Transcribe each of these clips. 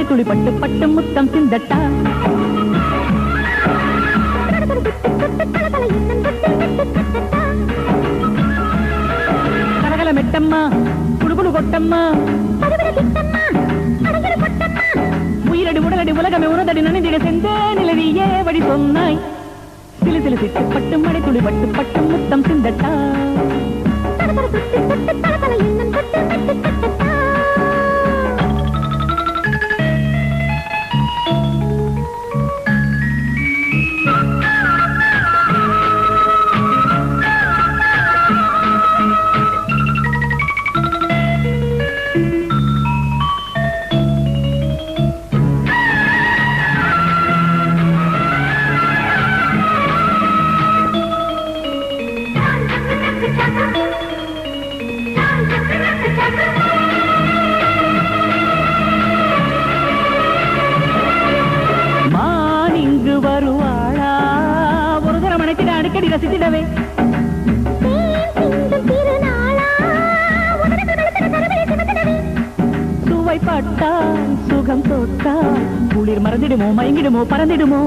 மழை துளி பட்டு பட்டு முத்தம் சிந்தட்டா கரகல மெட்டம்மா குடுகுடு கொட்டம்மா உயிரடி உடலடி உலகமே உனதடி நனைந்திட செந்தே நிலவியே வழி சொன்னாய் சிலு சிலு சிட்டு பட்டு மழை துளி பட்டு பட்டு முத்தம் சிந்தட்டா வருவாளா ஒரு தரம் அணைத்திட அடிக்கடி ரசித்திடவே சுவை பட்டால் சுகம் தொட்டால் குளிர் மறந்திடுமோ மயங்கிடுமோ பறந்திடுமோ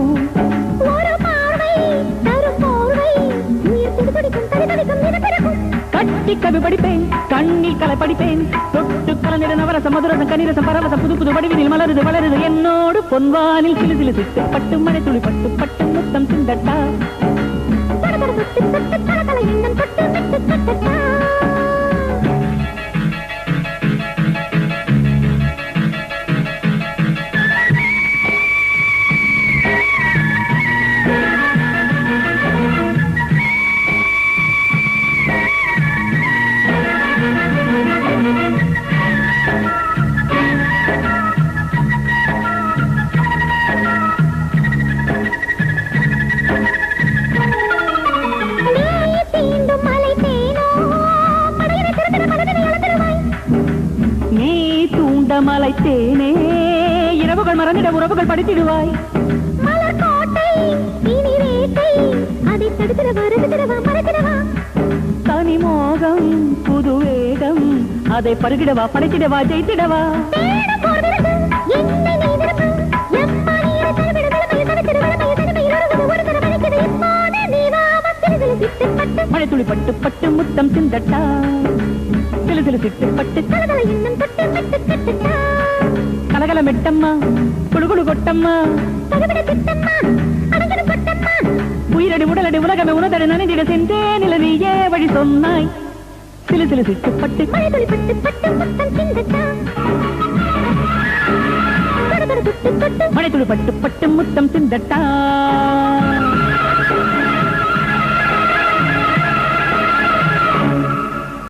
கட்டி கவி படிப்பேன் கண்ணில் கலை படிப்பேன் தொட்டு கலந்திட நவரசம் மதுரசம் கனிரசம் பரவசம் புது புது வடிவினில் மலருது வளருது என்னோடு பொன்வானில் சிலு சிலு சிட்டு பட்டு மழை துளி பட்டு பட்டு முத்தம் சிந்தட்டா மலை தேனே இரவுகள் மறந்திட உறவுகள் படித்திடுவாய் தனி மோகம் புது வேகம் அதை பருகிடவா படைத்திடவா ஜெயித்திடவா மழை துளி பட்டு பட்டு முத்தம் சிந்தட்டா சிலு சிலு சிட்டு பட்டு கலகல மெட்டம்மா குடுகுடு கொட்டம்மா உயிரடி உடலடி உலகமே உனதடி நனைந்திட சென்றே நிலவியே வழி சொன்னாய் சிலு சிலு சிட்டு பட்டு மழை துளி பட்டு பட்டு முத்தம் சிந்தட்டா